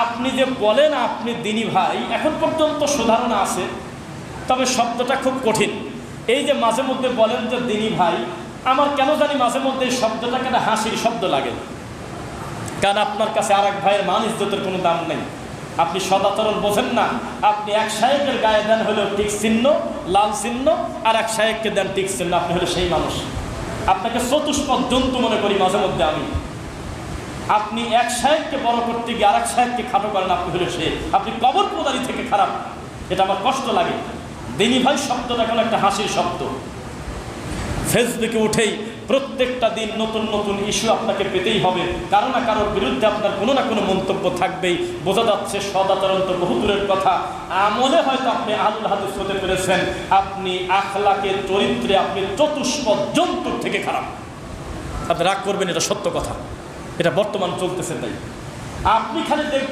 আপনি যে বলেন আপনি দিনী ভাই, এখন পর্যন্ত সুধারণা আছে, তবে শব্দটা খুব কঠিন। এই যে মাঝে মধ্যে বলেন যে দিনী ভাই, আমার কেন জানি মাঝে মধ্যে এই শব্দটাকে একটা হাসির শব্দ লাগে। কারণ আপনার কাছে আর এক ভাইয়ের মান ইজ্জতের কোনো দাম নেই, আপনি সদাচরণ বোঝেন না। আপনি এক শায়েকের গায়ে দেন হলো টিক চিহ্ন, লাল চিহ্ন, আর এক শায়েককে দেন টিক চিহ্ন, আপনি হলো সেই মানুষ। আপনাকে চতুষ্পদ জন্তু মনে করি মাঝে মধ্যে আমি। আপনি এক শায়েককে বড় করতে গিয়ে আর এক শায়েককে খাটো করেন, আপনি হলো সে। আপনি কবর পোদারি থেকে খারাপ, এটা আমার কষ্ট লাগে। দিনী ভাই শব্দটা এখন একটা হাসির শব্দ। ফেসবুকে উঠেই প্রত্যেকটা দিন নতুন নতুন ইস্যু আপনাকে পেতেই হবে, কারো না কারোর বিরুদ্ধে আপনার কোনো না কোনো মন্তব্য থাকবেই। বোঝা যাচ্ছে সদাচরণ তো বহু দূরের কথা, আমলে হয়তো আপনি আহলুল হাদিস হতে পেরেছেন, আপনি আখলাকে চরিত্রে আপনি চতুষ্পদ জন্তুর থেকে খারাপ। আপনি রাগ করবেন, এটা সত্য কথা, এটা বর্তমান চলতেছে। তাই আপনি খালি